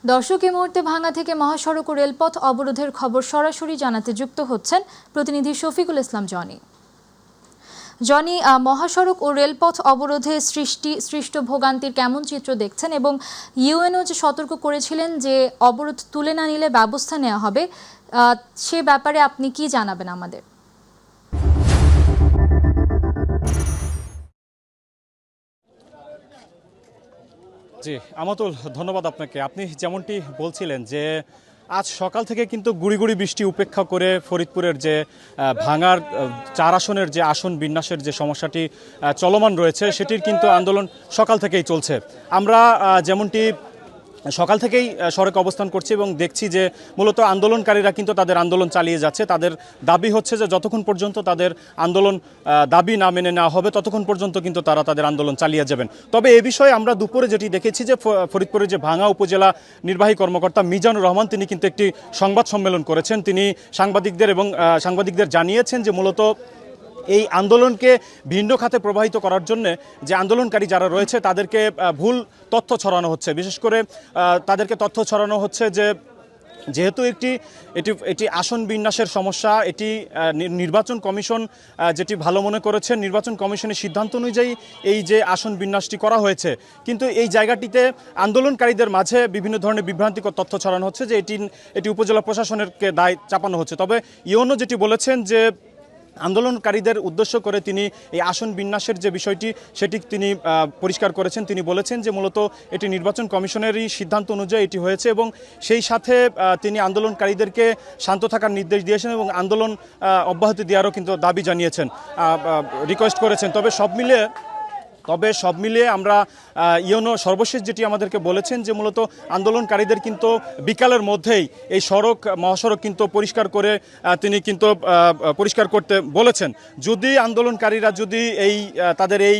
দর্শক, এই মুহূর্তে ভাঙা থেকে মহাসড়ক ও রেলপথ অবরোধের খবর সরাসরি জানাতে যুক্ত হচ্ছেন প্রতিনিধি শফিকুল ইসলাম জনি। জনি, মহাসড়ক ও রেলপথ অবরোধে সৃষ্ট ভোগান্তির কেমন চিত্র দেখছেন এবং ইউএনও যে সতর্ক করেছিলেন যে অবরোধ তুলে না নিলে ব্যবস্থা নেওয়া হবে, সে ব্যাপারে আপনি কি জানাবেন আমাদের? জি আমাতুল, ধন্যবাদ আপনাকে। আপনি যেমনটি বলছিলেন যে আজ সকাল থেকে কিন্তু গুড়ি গুড়ি বৃষ্টি উপেক্ষা করে ফরিদপুরের যে ভাঙার 4 আসনের যে আসন বিন্যাসের যে সমস্যাটি চলমান রয়েছে সেটির কিন্তু আন্দোলন সকাল থেকেই চলছে। আমরা যেমনটি সকাল থেকেই সড়কে অবস্থান করছি এবং দেখছি যে মূলত আন্দোলনকারীরা কিন্তু তাদের আন্দোলন চালিয়ে যাচ্ছে। তাদের দাবি হচ্ছে যে যতক্ষণ পর্যন্ত তাদের আন্দোলন দাবি না মেনে নেওয়া হবে ততক্ষণ পর্যন্ত কিন্তু তারা তাদের আন্দোলন চালিয়ে যাবেন। তবে এ বিষয়ে আমরা দুপুরে যেটি দেখেছি যে ফরিদপুরের যে ভাঙা উপজেলা নির্বাহী কর্মকর্তা মিজানুর রহমান তিনি কিন্তু একটি সংবাদ সম্মেলন করেছেন। তিনি সাংবাদিকদের জানিয়েছেন যে মূলত এই আন্দোলনকে ভিন্ন খাতে প্রবাহিত করার জন্য যে আন্দোলনকারী যারা রয়েছে তাদেরকে ভুল তথ্য ছড়ানো হচ্ছে। বিশেষ করে তাদেরকে তথ্য ছড়ানো হচ্ছে যে যেহেতু এটি আসন বিন্যাসের সমস্যা, এটি নির্বাচন কমিশন যেটি ভালো মনে করেছে, নির্বাচন কমিশনের সিদ্ধান্ত অনুযায়ী এই যে আসন বিন্যাসটি করা হয়েছে, কিন্তু এই জায়গাটিতে আন্দোলনকারীদের মাঝে বিভিন্ন ধরনের বিভ্রান্তিকর তথ্য ছড়ানো হচ্ছে যে এটি উপজেলা প্রশাসনেরকে দায় চাপানো হচ্ছে। তবে ইউএনও যেটি বলেছেন যে আন্দোলনকারীদের উদ্দেশ্য করে তিনি এই আসন বিন্যাসের যে বিষয়টি সেটি তিনি পরিষ্কার করেছেন। তিনি বলেছেন যে মূলত এটি নির্বাচন কমিশনেরই সিদ্ধান্ত অনুযায়ী এটি হয়েছে এবং সেই সাথে তিনি আন্দোলনকারীদেরকে শান্ত থাকার নির্দেশ দিয়েছেন এবং আন্দোলন অব্যাহতি দেওয়ারও কিন্তু দাবি জানিয়েছেন, রিকোয়েস্ট করেছেন। তবে সব মিলিয়ে আমরা ইউএনও সর্বশেষ যেটি আমাদেরকে বলেছেন যে মূলত আন্দোলনকারীদের কিন্তু বিকালের মধ্যেই এই মহাসড়ক কিন্তু তিনি কিন্তু পরিষ্কার করতে বলেছেন। যদি আন্দোলনকারীরা যদি তাদের এই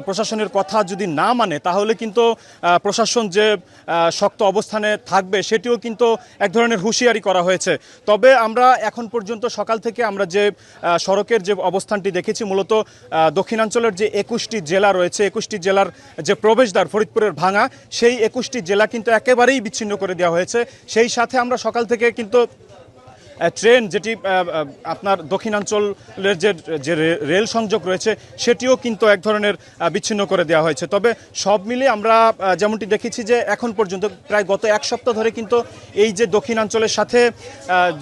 প্রশাসনের কথা যদি না মানে তাহলে কিন্তু প্রশাসন যে শক্ত অবস্থানে থাকবে সেটিও কিন্তু এক ধরনের হুঁশিয়ারি করা হয়েছে। তবে আমরা এখন পর্যন্ত সকাল থেকে আমরা যে সড়কের যে অবস্থানটি দেখেছি, মূলত দক্ষিণাঞ্চলের যে 21টি জেলা রয়েছে, 21টি জেলার যে প্রবেশদ্বার ফরিদপুরের ভাঙা, সেই 21টি জেলা কিন্তু একেবারেই বিচ্ছিন্ন করে দেওয়া হয়েছে। সেই সাথে আমরা সকাল থেকে কিন্তু ট্রেন যেটি আপনার দক্ষিণাঞ্চলের যে রেল সংযোগ রয়েছে সেটিও কিন্তু এক ধরনের বিচ্ছিন্ন করে দেওয়া হয়েছে। তবে সব মিলিয়ে আমরা যেমনটি দেখেছি যে এখন পর্যন্ত প্রায় গত 1 সপ্তাহ ধরে কিন্তু এই যে দক্ষিণাঞ্চলের সাথে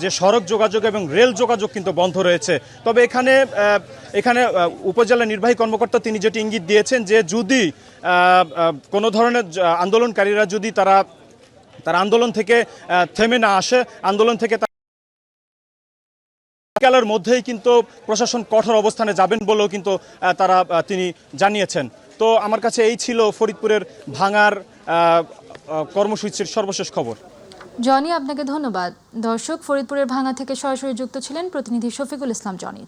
যে সড়ক যোগাযোগ এবং রেল যোগাযোগ কিন্তু বন্ধ রয়েছে। তবে এখানে উপজেলা নির্বাহী কর্মকর্তা তিনি যেটি ইঙ্গিত দিয়েছেন যে যদি কোনো ধরনের আন্দোলনকারীরা যদি তারা আন্দোলন থেকে থেমে না আসে, আন্দোলন থেকে বিকালের মধ্যেই কিন্তু প্রশাসন কঠোর অবস্থানে যাবেন বলেও কিন্তু তিনি জানিয়েছেন। তো আমার কাছে এই ছিল ফরিদপুরের ভাঙার কর্মসূচির সর্বশেষ খবর। জনি, আপনাকে ধন্যবাদ। দর্শক, ফরিদপুরের ভাঙা থেকে সরাসরি যুক্ত ছিলেন প্রতিনিধি শফিকুল ইসলাম জনি।